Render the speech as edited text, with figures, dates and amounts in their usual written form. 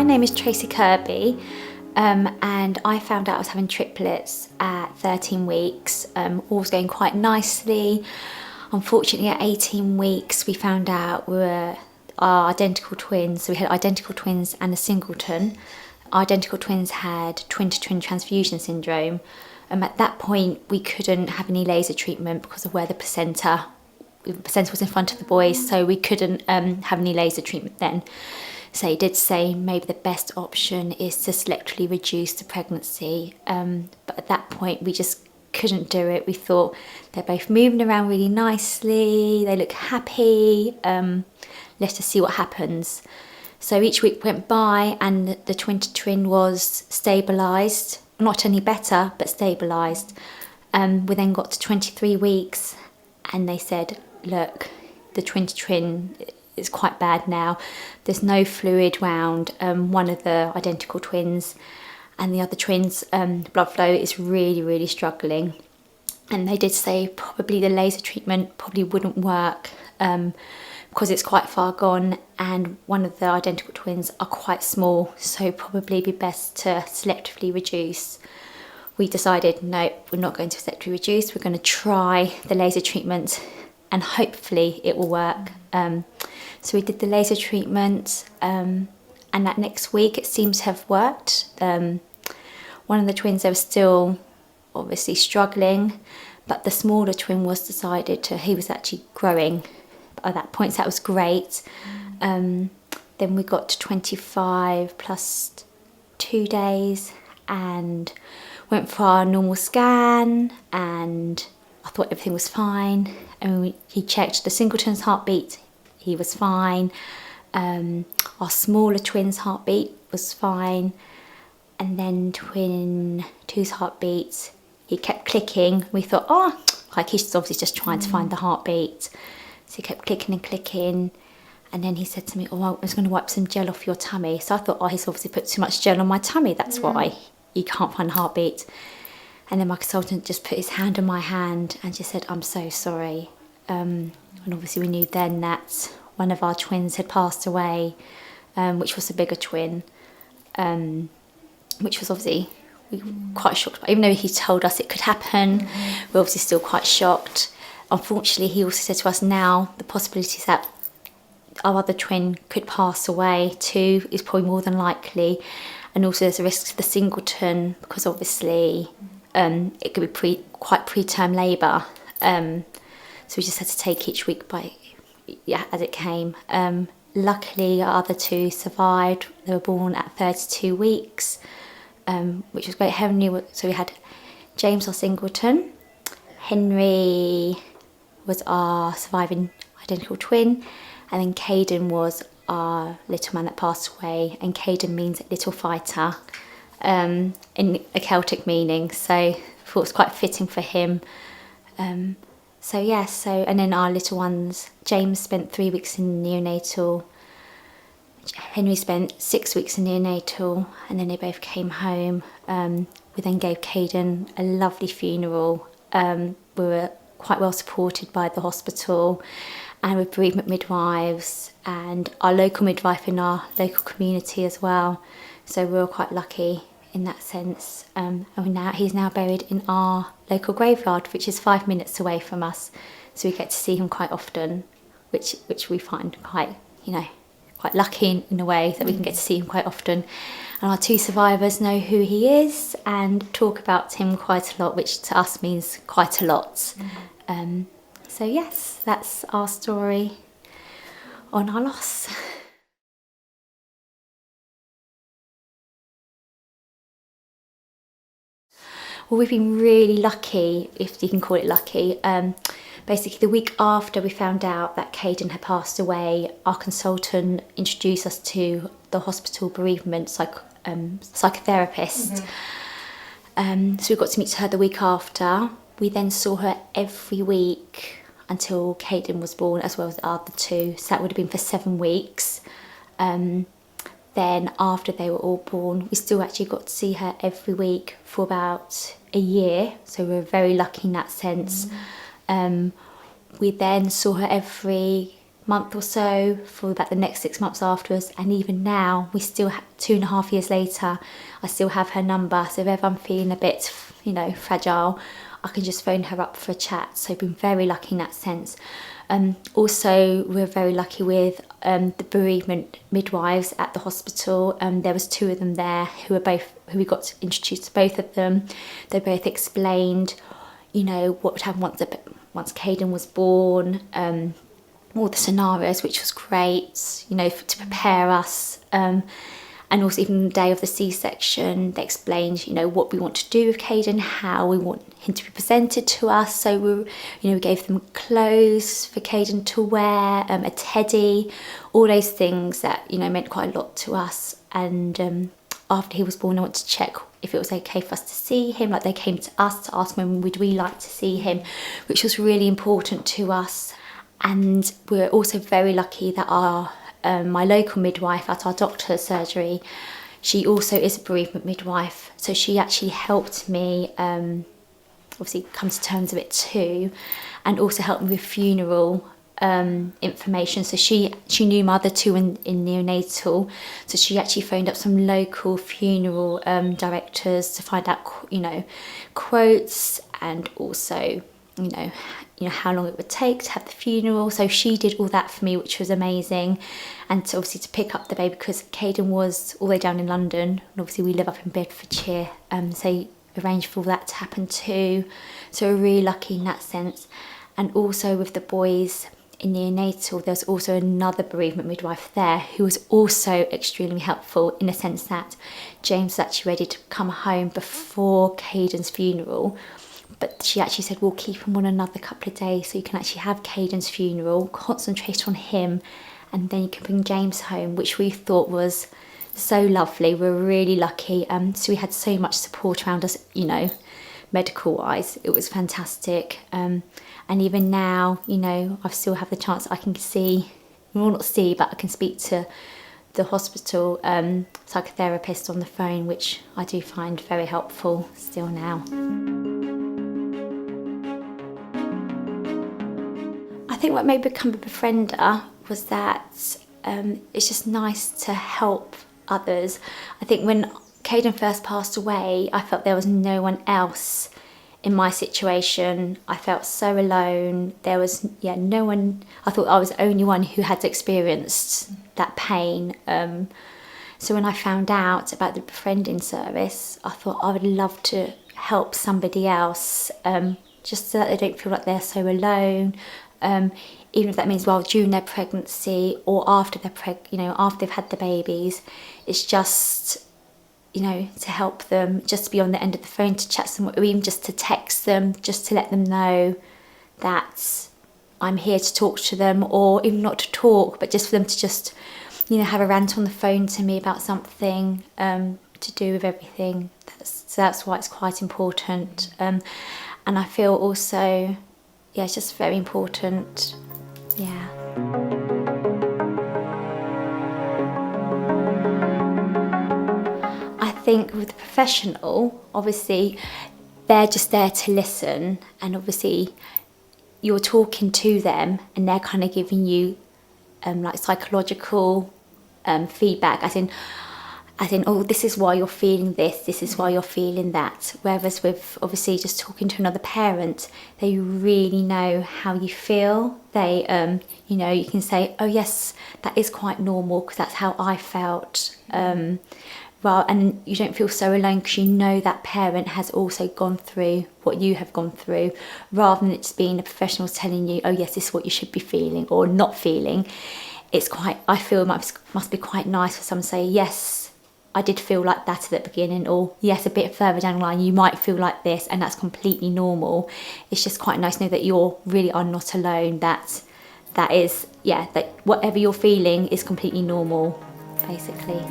my name is Tracey Kirby, and I found out I was having triplets at 13 weeks. All was going quite nicely. Unfortunately, at 18 weeks, we found out we were identical twins. So we had identical twins and a singleton. Our identical twins had twin-to-twin transfusion syndrome. At that point, we couldn't have any laser treatment because of where the placenta was in front of the boys, so we couldn't have any laser treatment then. So he did say maybe the best option is to selectively reduce the pregnancy. But at that point, we just couldn't do it. We thought they're both moving around really nicely, they look happy, let's just see what happens. So each week went by and the twin-to-twin was stabilised, not any better, but stabilised. We then got to 23 weeks and they said, look, the twin-to-twin is quite bad now. There's no fluid round one of the identical twins, and the other twins' blood flow is really struggling. And they did say probably the laser treatment probably wouldn't work because it's quite far gone, and one of the identical twins are quite small, so probably be best to selectively reduce. We decided, no, we're not going to selectively reduce, we're going to try the laser treatment and hopefully it will work. So we did the laser treatment, and that next week it seems to have worked. One of the twins, they were still obviously struggling, but the smaller twin was he was actually growing at that point, so that was great. Then we got to 25 plus 2 days and went for our normal scan, and I thought everything was fine. And he checked the singleton's heartbeat, he was fine. Our smaller twin's heartbeat was fine. And then twin two's heartbeat, he kept clicking. We thought, oh, like he's obviously just trying to find the heartbeat. So he kept clicking and clicking. And then he said to me, oh, I was going to wipe some gel off your tummy. So I thought, oh, he's obviously put too much gel on my tummy. That's why he can't find the heartbeat. And then my consultant just put his hand on my hand and just said, I'm so sorry. And obviously we knew then that one of our twins had passed away, which was a bigger twin, which was obviously we were quite shocked. Even though he told us it could happen, we're obviously still quite shocked. Unfortunately, he also said to us, now the possibilities that our other twin could pass away too is probably more than likely. And also there's a risk to the singleton because obviously it could be quite preterm labour. So we just had to take each week as it came. Luckily, our other two survived. They were born at 32 weeks, which was great. So we had James, our singleton. Henry was our surviving identical twin. And then Cayden was our little man that passed away. And Cayden means little fighter in a Celtic meaning. So I thought it was quite fitting for him. And then our little ones, James spent 3 weeks in neonatal, Henry spent 6 weeks in neonatal, and then they both came home. We then gave Cayden a lovely funeral. We were quite well supported by the hospital and with bereavement midwives and our local midwife in our local community as well. So we were quite lucky in that sense. And he's now buried in our local graveyard, which is 5 minutes away from us. So we get to see him quite often, which we find quite lucky in a way that we can get to see him quite often. And our two survivors know who he is and talk about him quite a lot, which to us means quite a lot. So yes, that's our story on our loss. Well, we've been really lucky, if you can call it lucky. Basically, the week after we found out that Cayden had passed away, our consultant introduced us to the hospital bereavement psychotherapist. So we got to meet her the week after. We then saw her every week until Cayden was born, as well as the other two. So that would have been for 7 weeks. Then after they were all born, we still actually got to see her every week for about a year. So we were very lucky in that sense. We then saw her every month or so, for about the next 6 months afterwards, and even now, we still 2.5 years later, I still have her number. So if ever I'm feeling a bit, fragile, I can just phone her up for a chat. So I've been very lucky in that sense. Also, we're very lucky with the bereavement midwives at the hospital. There was 2 of them there who we got introduced to both of them. They both explained, what would happen once Cayden was born, all the scenarios, which was great, to prepare us. And also even the day of the C-section, they explained, what we want to do with Cayden, how we want him to be presented to us. So we gave them clothes for Cayden to wear, a teddy, all those things that, meant quite a lot to us. And after he was born, I wanted to check if it was okay for us to see him. Like, they came to us to ask when would we like to see him, which was really important to us. And we're also very lucky that my local midwife at our doctor's surgery, she also is a bereavement midwife. So she actually helped me obviously come to terms with it too, and also helped me with funeral information. So she knew my other 2 in neonatal, so she actually phoned up some local funeral directors to find out quotes, and also how long it would take to have the funeral. So she did all that for me, which was amazing. And to pick up the baby, because Cayden was all the way down in London, and obviously we live up in Bedfordshire, so arranged for all that to happen too. So we're really lucky in that sense. And also with the boys in neonatal, there's also another bereavement midwife there who was also extremely helpful, in the sense that James was actually ready to come home before Cayden's funeral. But she actually said, we'll keep him on another couple of days so you can actually have Cayden's funeral, concentrate on him, and then you can bring James home, which we thought was so lovely. We're really lucky. So we had so much support around us, medical-wise. It was fantastic. And even now, I still have the chance I can but I can speak to the hospital psychotherapist on the phone, which I do find very helpful still now. I think what made me become a befriender was that it's just nice to help others. I think when Cayden first passed away, I felt there was no one else in my situation. I felt so alone. There was no one. I thought I was the only one who had experienced that pain. So when I found out about the befriending service, I thought I would love to help somebody else, just so that they don't feel like they're so alone. Even if that means during their pregnancy or after after they've had the babies, it's just to help them, just to be on the end of the phone to chat to them, or even just to text them, just to let them know that I'm here to talk to them, or even not to talk, but just for them to just have a rant on the phone to me about something to do with everything. That's why it's quite important. And I feel also, it's just very important. I think with the professional, obviously, they're just there to listen, and obviously you're talking to them and they're kind of giving you like psychological feedback, as in, oh, this is why you're feeling this is why you're feeling that. Whereas with obviously just talking to another parent, they really know how you feel. They, you can say, oh yes, that is quite normal because that's how I felt. And you don't feel so alone because you know that parent has also gone through what you have gone through, rather than it just being a professional telling you, oh yes, this is what you should be feeling or not feeling. I feel it must be quite nice for someone to say, yes, I did feel like that at the beginning, or yes, a bit further down the line you might feel like this, and that's completely normal. It's just quite nice to know that you really are not alone, that whatever you're feeling is completely normal, basically.